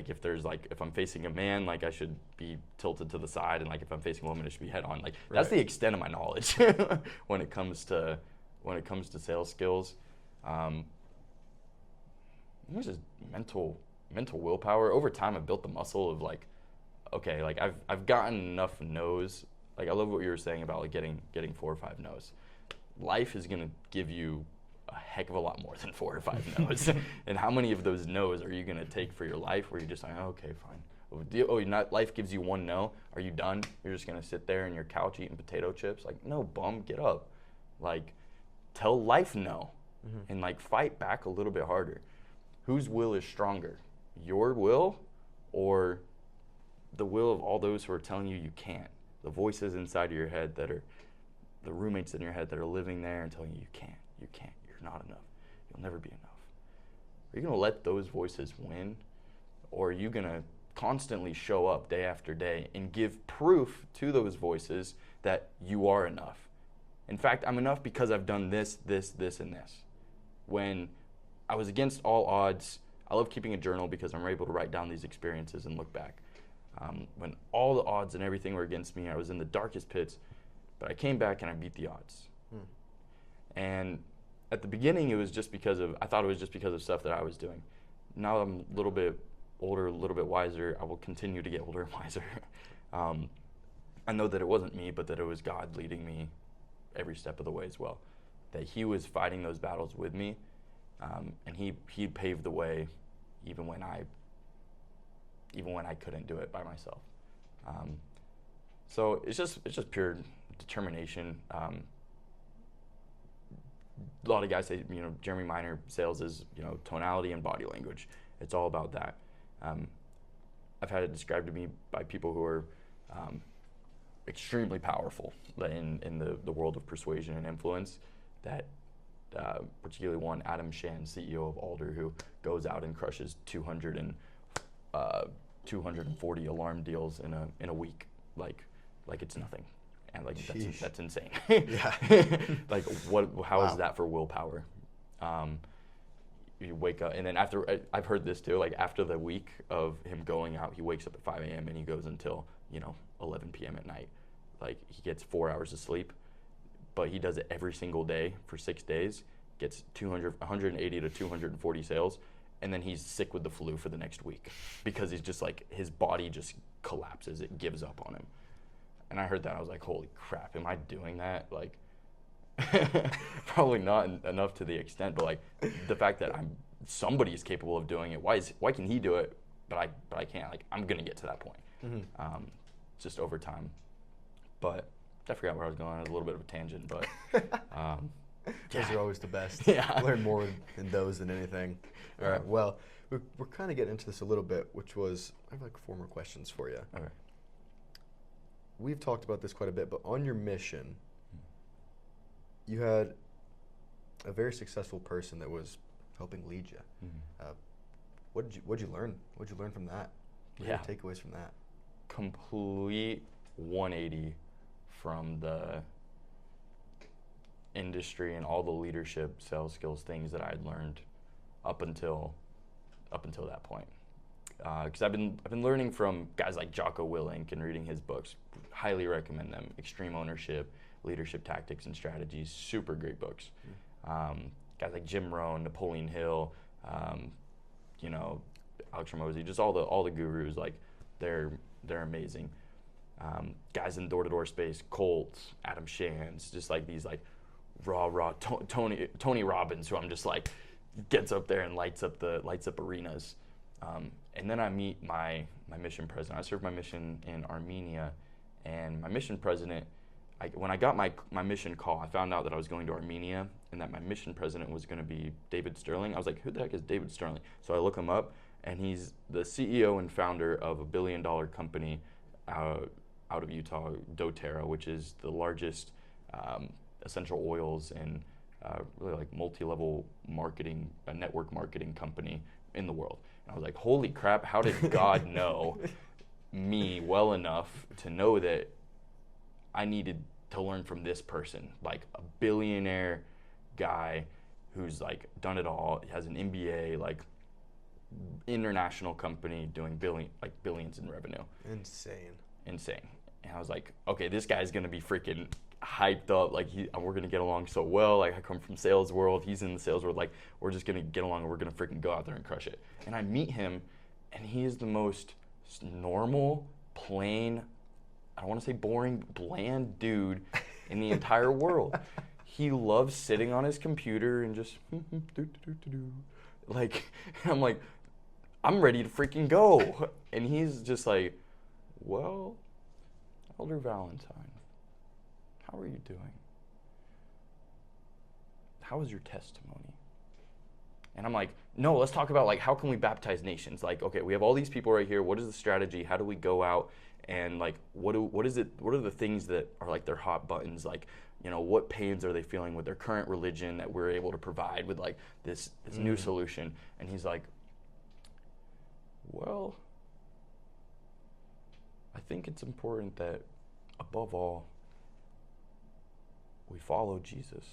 if I'm facing a man, like I should be tilted to the side, and like if I'm facing a woman, it should be head on. Like, that's the extent of my knowledge when it comes to sales skills. It's just mental willpower. Over time, I've built the muscle of like, okay, like I've gotten enough no's. Like, I love what you were saying about like getting 4 or 5 no's. Life is gonna give you a heck of a lot more than 4 or 5 no's. And how many of those no's are you gonna take for your life where you're just like, oh, okay, fine. Life gives you 1 no. Are you done? You're just gonna sit there on your couch eating potato chips? Like, no, bum, get up. Like, tell life no. And like fight back a little bit harder. Whose will is stronger? Your will or the will of all those who are telling you you can't? The voices inside of your head that are the roommates in your head that are living there and telling you you can't, you're not enough, you'll never be enough. Are you gonna let those voices win? Or are you gonna constantly show up day after day and give proof to those voices that you are enough? In fact, I'm enough because I've done this, this, and this. When I was against all odds, I love keeping a journal because I'm able to write down these experiences and look back. When all the odds and everything were against me, I was in the darkest pits, but I came back and I beat the odds. And at the beginning, I thought it was just because of stuff that I was doing. Now I'm a little bit older, a little bit wiser. I will continue to get older and wiser. I know that it wasn't me, but that it was God leading me every step of the way as well. That He was fighting those battles with me, and He paved the way, even when I couldn't do it by myself. So it's just pure determination. A lot of guys say, Jeremy Minor sales is, tonality and body language. It's all about that. I've had it described to me by people who are extremely powerful in the world of persuasion and influence. That particularly one, Adam Shan, CEO of Alder, who goes out and crushes 240 alarm deals in a week, like it's nothing, and like that's insane. Yeah. Like, how is that for willpower? you wake up, and then after, I've heard this too, like after the week of him going out, he wakes up at 5 a.m. and he goes until, 11 p.m. at night. Like, he gets 4 hours of sleep, but he does it every single day for 6 days, gets 180 to 240 sales, and then he's sick with the flu for the next week because he's just like, his body just collapses, it gives up on him. And I heard that, I was like, holy crap, am I doing that? Like, probably not enough to the extent, but like the fact that somebody's capable of doing it. Why can he do it, but I can't? Like, I'm gonna get to that point, just over time. But I forgot where I was going. It was a little bit of a tangent, but those are always the best. Yeah. Learn more in those than anything. All right. Well, we're kind of getting into this a little bit, which was, I have like 4 more questions for you. Okay. We've talked about this quite a bit, but on your mission, you had a very successful person that was helping lead you. What'd you learn? What'd you learn from that? What are your takeaways from that? Complete 180 from the industry and all the leadership, sales skills, things that I had learned up until that point. Because I've been learning from guys like Jocko Willink and reading his books. Highly recommend them. Extreme Ownership, Leadership Tactics and Strategies, super great books. Guys like Jim Rohn, Napoleon Hill, Alex Ramosi, just all the gurus, like they're amazing. Guys in door-to-door space, Colt, Adam Shands, just like these like raw Tony Robbins, who I'm just like gets up there and lights up arenas. And then I meet my mission president. I served my mission in Armenia, and my mission president, when I got my mission call, I found out that I was going to Armenia and that my mission president was going to be David Sterling. I was like, who the heck is David Sterling? So I look him up, and he's the CEO and founder of a $1 billion company out of Utah, doTERRA, which is the largest essential oils and really like multi-level marketing, network marketing company in the world. And I was like, holy crap, how did God know me well enough to know that I needed to learn from this person, like a billionaire guy who's like done it all, has an MBA, like international company doing billions in revenue. Insane. And I was like, okay, this guy's gonna be freaking hyped up, like we're gonna get along so well. Like, I come from sales world, he's in the sales world, like we're just gonna get along and we're gonna freaking go out there and crush it. And I meet him, and he is the most normal, plain, I don't want to say boring, bland dude in the entire world. He loves sitting on his computer and just like, I'm like, I'm ready to freaking go. And he's just like, well, Elder Valentine, how are you doing? How is your testimony? And I'm like, no, let's talk about like, how can we baptize nations? Like, okay, we have all these people right here. What is the strategy? How do we go out? And like, what are the things that are like their hot buttons? Like, what pains are they feeling with their current religion that we're able to provide with like this new solution? And he's like, well, I think it's important that above all, we follow Jesus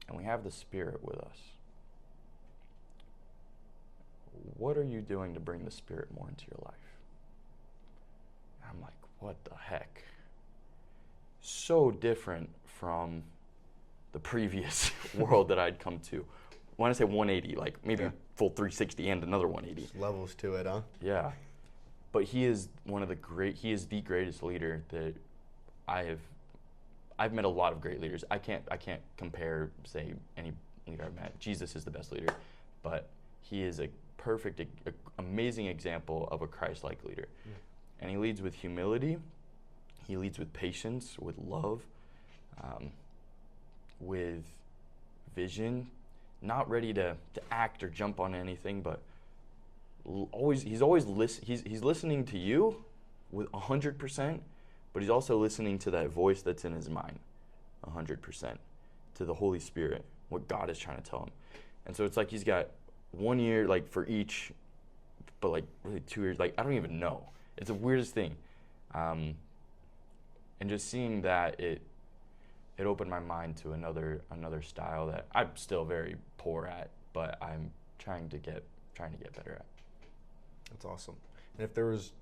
and we have the Spirit with us. What are you doing to bring the Spirit more into your life? And I'm like, what the heck? So different from the previous world that I'd come to. When I say 180, like maybe full 360 and another 180. Just levels to it, huh? Yeah. But he is he is the greatest leader that I've met a lot of great leaders. I can't compare, say, any leader I've met. Jesus is the best leader, but he is a perfect, amazing example of a Christ-like leader. And he leads with humility. He leads with patience, with love, with vision, not ready to act or jump on anything, but he's listening to you with 100%, but he's also listening to that voice that's in his mind 100%, to the Holy Spirit, what God is trying to tell him. And so it's like he's got 1 year like for each, but like really 2 years, like I don't even know. It's the weirdest thing. And just seeing that, it opened my mind to another style that I'm still very poor at, but I'm trying to get better at. That's awesome. And if there was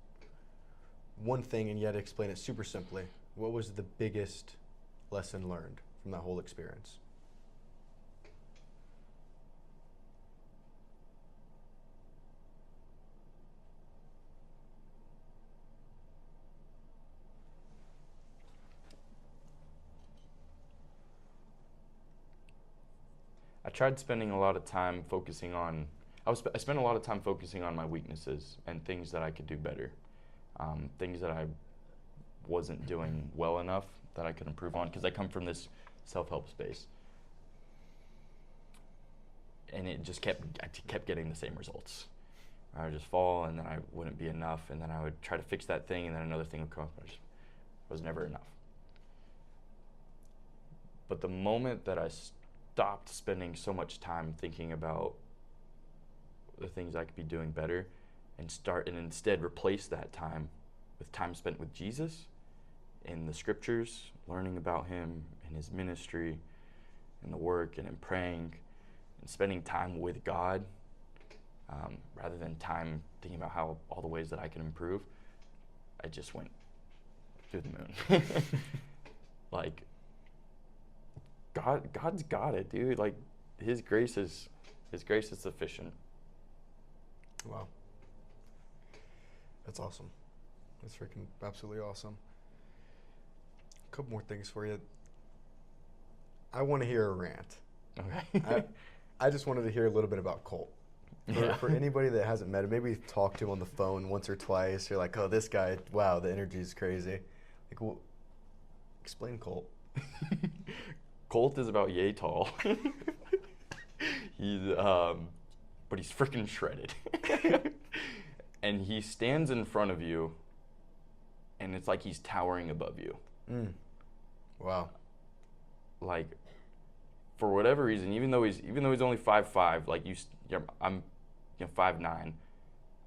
one thing and you had to explain it super simply, what was the biggest lesson learned from that whole experience? I tried spending a lot of time focusing on. I spent a lot of time focusing on my weaknesses and things that I could do better, things that I wasn't doing well enough that I could improve on, because I come from this self-help space, and I kept getting the same results. I would just fall, and then I wouldn't be enough, and then I would try to fix that thing, and then another thing would come up. It was never enough. But the moment that I stopped spending so much time thinking about the things I could be doing better, and instead replace that time with time spent with Jesus in the scriptures, learning about him and his ministry and the work, and in praying and spending time with God, rather than time thinking about all the ways that I can improve, I just went through the moon. Like, God's got it, dude. Like, his grace is sufficient. Wow. That's awesome. That's freaking absolutely awesome. A couple more things for you. I want to hear a rant. Okay. I just wanted to hear a little bit about Colt. For anybody that hasn't met him, maybe you've talked to him on the phone once or twice. You're like, oh, this guy, wow, the energy is crazy. Like, well, explain Colt. Colt is about yay tall. But he's freaking shredded. And he stands in front of you, and it's like he's towering above you. Mm. Wow. Like, for whatever reason, even though he's only 5'5", like I'm 5'9".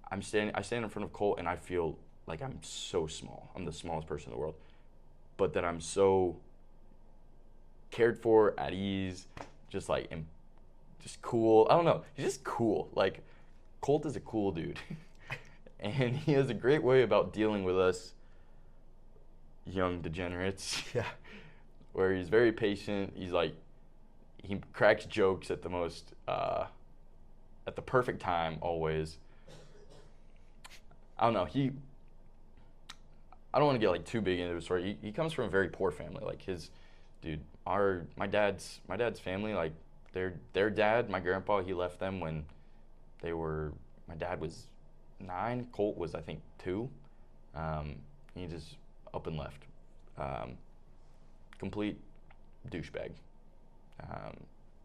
I stand in front of Colt, and I feel like I'm so small. I'm the smallest person in the world, but that I'm so cared for, at ease, just cool. I don't know. He's just cool. Like, Colt is a cool dude. And he has a great way about dealing with us young degenerates. Yeah. Where he's very patient. He cracks jokes at the perfect time, always. I don't know. I don't want to get too big into the story. He comes from a very poor family. Like, my dad's family, like, their dad, my grandpa, he left them when my dad was 9, Colt was, I think, 2. He just up and left. Complete douchebag.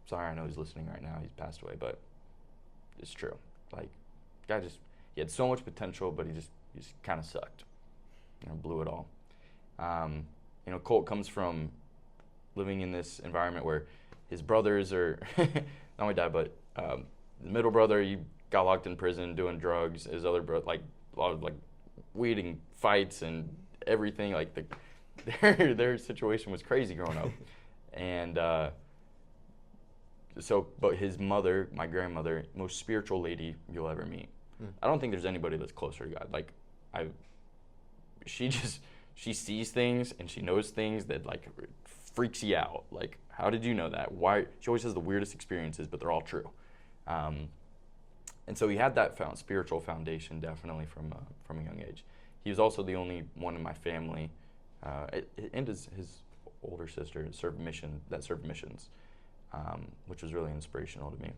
Sorry, I know he's listening right now. He's passed away, but it's true. Like, guy he had so much potential, but he just kind of sucked. Blew it all. Colt comes from living in this environment where his brothers are, not my dad, but the middle brother, he got locked in prison doing drugs. His other brother, a lot of weed and fights and everything. Like, their situation was crazy growing up. And but his mother, my grandmother, most spiritual lady you'll ever meet. I don't think there's anybody that's closer to God. Like, she sees things and she knows things that freaks you out. Like, how did you know that? Why? She always has the weirdest experiences, but they're all true. And so he had that spiritual foundation definitely from a young age. He was also the only one in my family, and his older sister served missions, which was really inspirational to me.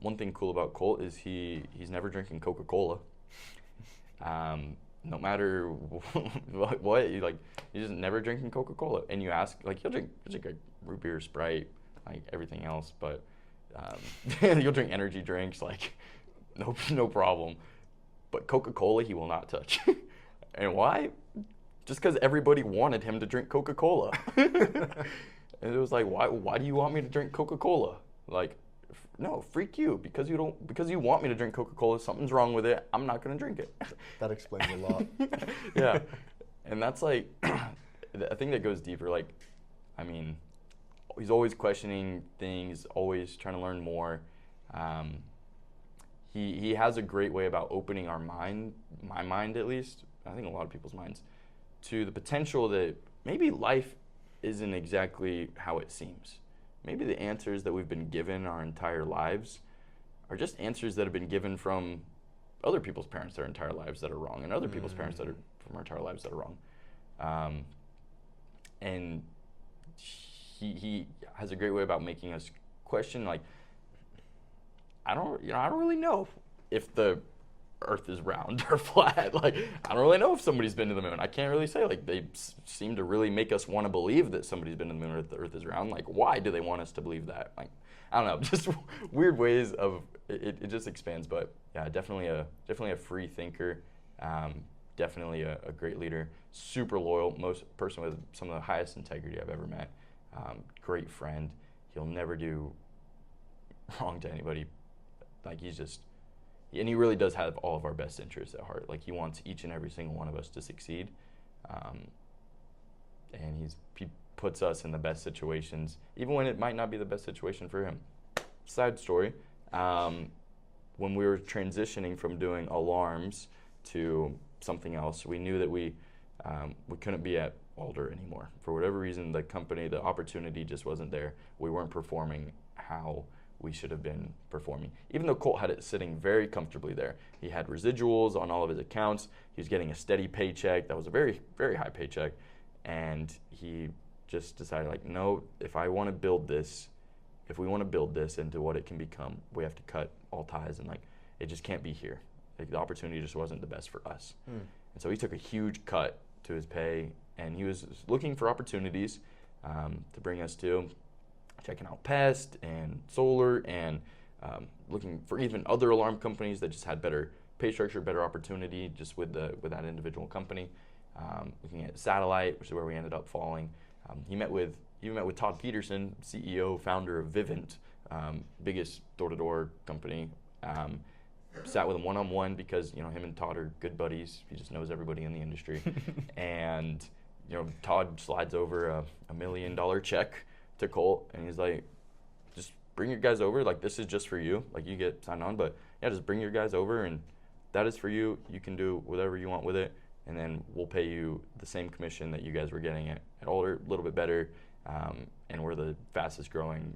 One thing cool about Colt is he's never drinking Coca-Cola. No matter what, he's just never drinking Coca-Cola. And you ask, he'll drink root beer, Sprite, everything else, but he'll drink energy drinks, no problem. But Coca-Cola he will not touch. And why? Just because everybody wanted him to drink Coca-Cola. And it was why do you want me to drink Coca-Cola? No, freak you, because you want me to drink Coca-Cola, something's wrong with it, I'm not gonna drink it. That explains a lot. Yeah. And that's I think that goes deeper. He's always questioning things, always trying to learn more. He has a great way about opening our mind, my mind at least, I think a lot of people's minds, to the potential that maybe life isn't exactly how it seems. Maybe the answers that we've been given our entire lives are just answers that have been given from other people's parents their entire lives that are wrong, and other people's parents that are from our entire lives that are wrong. And he has a great way about making us question, like, I don't really know if the Earth is round or flat. Like, I don't really know if somebody's been to the moon. I can't really say. Like, they seem to really make us want to believe that somebody's been to the moon or that the Earth is round. Like, why do they want us to believe that? Like, I don't know, just weird ways of it. It just expands. But yeah, definitely a free thinker. Definitely a great leader. Super loyal. Most person with some of the highest integrity I've ever met. Great friend. He'll never do wrong to anybody. Like, and he really does have all of our best interests at heart. Like, he wants each and every single one of us to succeed. And he puts us in the best situations, even when it might not be the best situation for him. Side story, when we were transitioning from doing alarms to something else, we knew that we couldn't be at Alder anymore. For whatever reason, the company, the opportunity just wasn't there. We weren't performing how we should have been performing. Even though Colt had it sitting very comfortably there. He had residuals on all of his accounts. He was getting a steady paycheck. That was a very, very high paycheck. And he just decided, like, no, if we want to build this into what it can become, we have to cut all ties, and, like, it just can't be here. Like, the opportunity just wasn't the best for us. And so he took a huge cut to his pay, and he was looking for opportunities to bring us to checking out pest and solar, and looking for even other alarm companies that just had better pay structure, better opportunity just with that individual company. Looking at satellite, which is where we ended up falling. He met with Todd Peterson, CEO, founder of Vivint, biggest door-to-door company. Sat with him one-on-one because, him and Todd are good buddies. He just knows everybody in the industry. And, Todd slides over a $1 million check to Colt, and he's like, just bring your guys over. Like, this is just for you. Like, you get signed on, but yeah, just bring your guys over, and that is for you. You can do whatever you want with it, and then we'll pay you the same commission that you guys were getting at Alder, a little bit better, and we're the fastest growing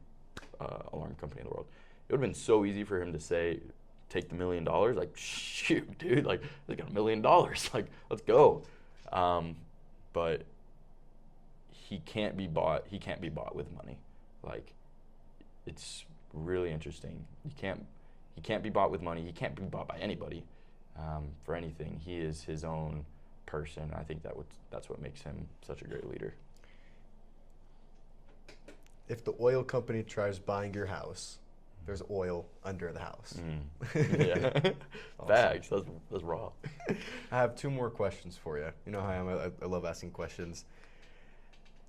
alarm company in the world. It would have been so easy for him to say, take the $1 million. Like, shoot, dude, like, they got $1 million. Like, let's go. But he can't be bought with money. Like, it's really interesting. He can't be bought with money. He can't be bought by anybody for anything. He is his own person. I think that's what makes him such a great leader. If the oil company tries buying your house, there's oil under the house. Yeah. Awesome. Bags. That's raw. I have two more questions for you. You know how I am. I love asking questions.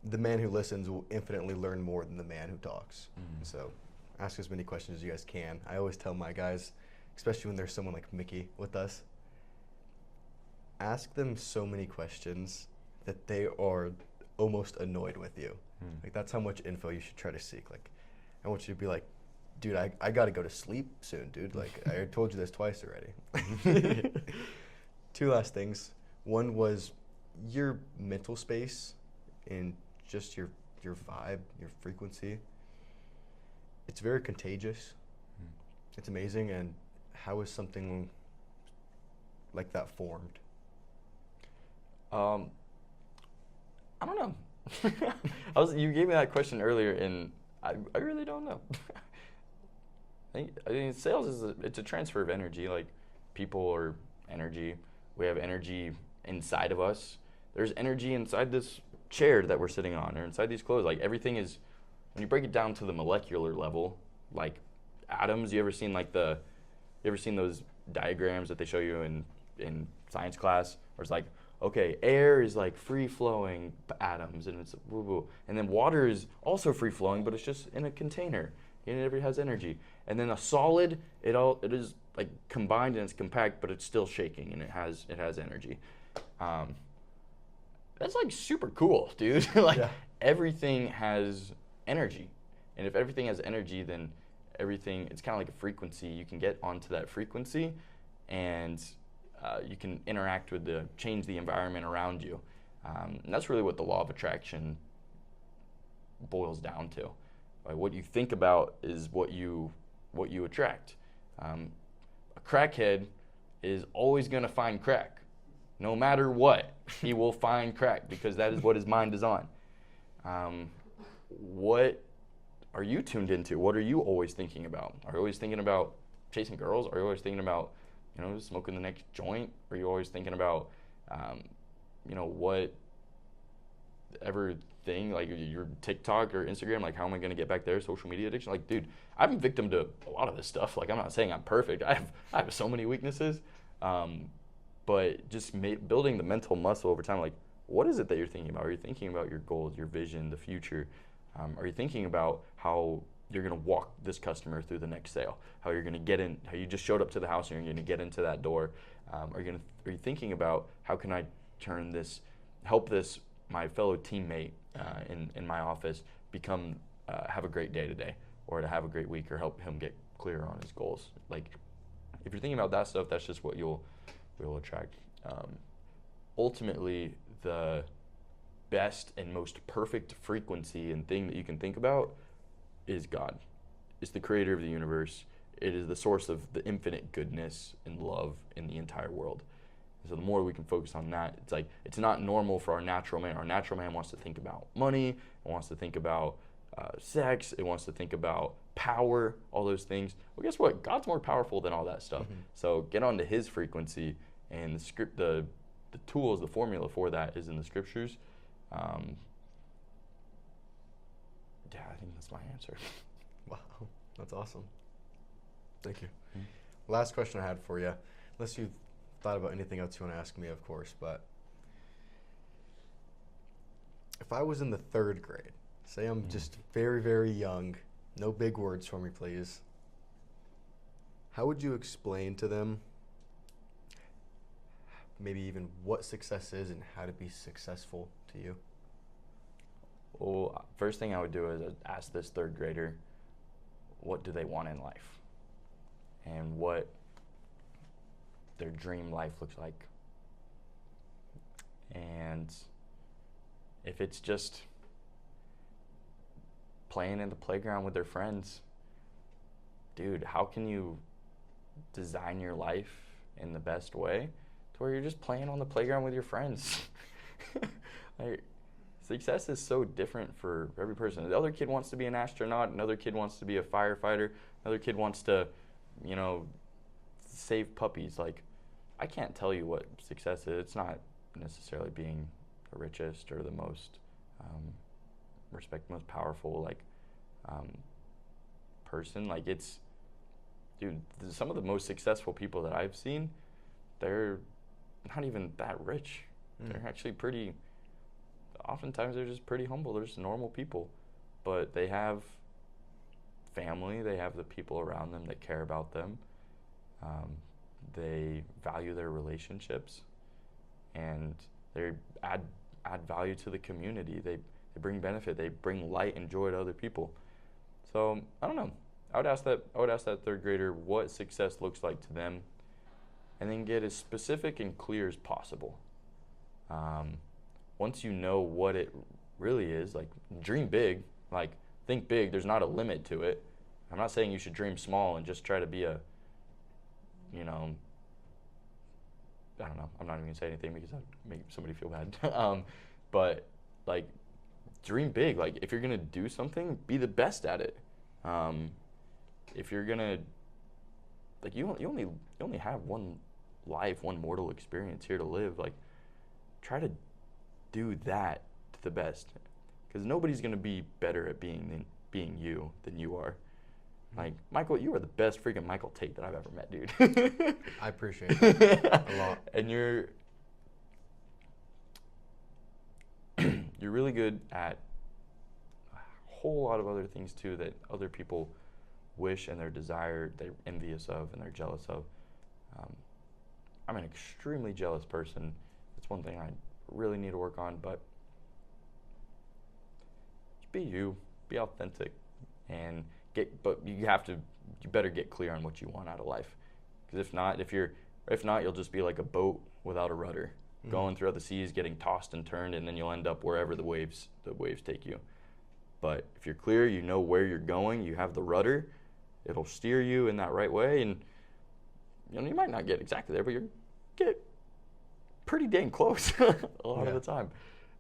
The man who listens will infinitely learn more than the man who talks. So ask as many questions as you guys can. I always tell my guys, especially when there's someone like Mickey with us, ask them so many questions that they are almost annoyed with you. Like, that's how much info you should try to seek. Like, I want you to be like, dude, I got to go to sleep soon, dude. Like, I told you this twice already. Two last things. One was your mental space and just your vibe, your frequency. It's very contagious. It's amazing. And how is something like that formed? I don't know. You gave me that question earlier, and I really don't know. I think sales it's a transfer of energy. Like, people are energy. We have energy inside of us. There's energy inside this chair that we're sitting on, or inside these clothes. Like, everything is, when you break it down to the molecular level, like atoms. You ever seen those diagrams that they show you in science class, where it's like, okay, air is like free-flowing atoms, and it's woo-woo. And then water is also free-flowing, but it's just in a container, and it has energy. And then a solid, it is like combined and it's compact, but it's still shaking, and it has energy. That's like super cool, dude. Like, yeah. Everything has energy, and if everything has energy, then everything, it's kind of like a frequency. You can get onto that frequency, and you can interact with change the environment around you. And that's really what the law of attraction boils down to. Like, what you think about is what you attract. A crackhead is always going to find crack. No matter what, he will find crack because that is what his mind is on. What are you tuned into? What are you always thinking about? Are you always thinking about chasing girls? Are you always thinking about, smoking the next joint? Are you always thinking about, whatever thing, like your TikTok or Instagram, like how am I going to get back there? Social media addiction. Like, dude, I've been victim to a lot of this stuff. Like, I'm not saying I'm perfect. I have so many weaknesses. But just building the mental muscle over time, like, what is it that you're thinking about? Are you thinking about your goals, your vision, the future? Are you thinking about how you're going to walk this customer through the next sale? How you're going to get in, how you just showed up to the house and you're going to get into that door? Are you thinking about how can I help my fellow teammate in my office have a great day today, or to have a great week, or help him get clear on his goals? Like, if you're thinking about that stuff, that's just what you'll attract. Ultimately, the best and most perfect frequency and thing that you can think about is God. It's the creator of the universe. It is the source of the infinite goodness and love in the entire world. So the more we can focus on that, it's not normal for our natural man. Our natural man wants to think about money, it wants to think about sex, it wants to think about power, all those things. Well, guess what? God's more powerful than all that stuff. Mm-hmm. So get onto his frequency, and the tools, the formula for that is in the scriptures. I think that's my answer. Wow, that's awesome. Thank you. Mm-hmm. Last question I had for you, unless you've thought about anything else you want to ask me, of course, but if I was in the 3rd grade, say I'm just very, very young, no big words for me, please, how would you explain to them maybe even what success is and how to be successful to you? Well, first thing I would do is ask this 3rd grader, what do they want in life? And what their dream life looks like. And if it's just playing in the playground with their friends, dude, how can you design your life in the best way to where you're just playing on the playground with your friends? Like, success is so different for every person. The other kid wants to be an astronaut, another kid wants to be a firefighter, another kid wants to, save puppies. Like, I can't tell you what success is. It's not necessarily being the richest or the most most powerful, person. Like, some of the most successful people that I've seen, they're not even that rich. They're actually oftentimes they're just pretty humble. They're just normal people, but they have family. They have the people around them that care about them. They value their relationships, and they add value to the community. They bring benefit. They bring light and joy to other people. So I don't know. I would ask that 3rd grader what success looks like to them, and then get as specific and clear as possible. Once you know what it really is, like, dream big, like, think big. There's not a limit to it. I'm not saying you should dream small and just try to be I don't know. I'm not even going to say anything because I'd make somebody feel bad. But, like, dream big. Like, if you're going to do something, be the best at it. If you're going to, like, you only have one life, one mortal experience here to live. Like, try to do that to the best. Because nobody's going to be better at being you than you are. Like, Michael, you are the best freaking Michael Tate that I've ever met, dude. I appreciate that a lot. And you're really good at a whole lot of other things too that other people wish and they're envious of and they're jealous of. I'm an extremely jealous person. That's one thing I really need to work on, but just be you, be authentic, and you better get clear on what you want out of life. Because if not, you'll just be like a boat without a rudder, going throughout the seas, getting tossed and turned, and then you'll end up wherever the waves take you. But if you're clear, you know where you're going, you have the rudder, it'll steer you in that right way, and you might not get exactly there, but you get pretty dang close a lot of the time.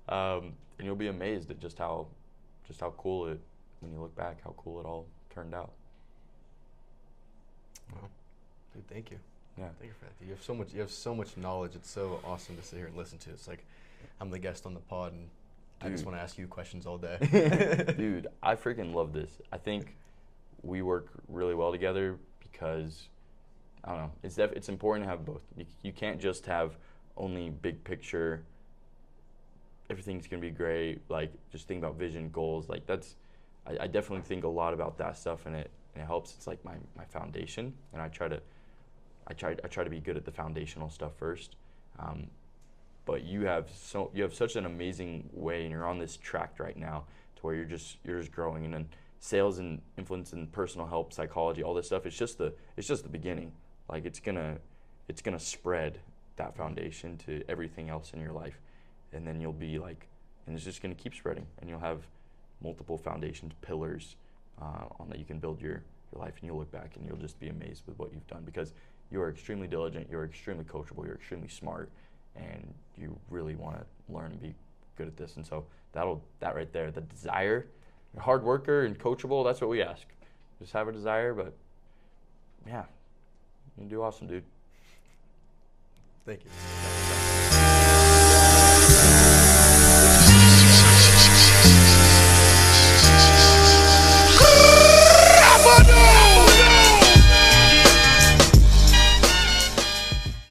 And you'll be amazed at just how cool it, when you look back, how cool it all turned out. Wow. Dude, thank you. Yeah. Thank you for that. Dude. You have so much knowledge. It's so awesome to sit here and listen to. It's like I'm the guest on the pod, and I just want to ask you questions all day. Dude, I freaking love this. I think we work really well together because, I don't know, it's important to have both. You can't just have only big picture, everything's going to be great, like just think about vision, goals. Like I definitely think a lot about that stuff, and it helps. It's like my foundation, and I try to be good at the foundational stuff first. But you have such an amazing way, and you're on this track right now to where you're just growing, and then sales and influence and personal help, psychology, all this stuff. It's just the beginning. Like it's gonna spread that foundation to everything else in your life, and then you'll be like, and it's just gonna keep spreading, and you'll have multiple foundations, pillars on that you can build your life, and you'll look back and you'll just be amazed with what you've done because you are extremely diligent, you're extremely coachable, you're extremely smart, and you really want to learn and be good at this. And so that right there, the desire, you're a hard worker and coachable, that's what we ask. Just have a desire, but yeah, you can do awesome, dude. Thank you.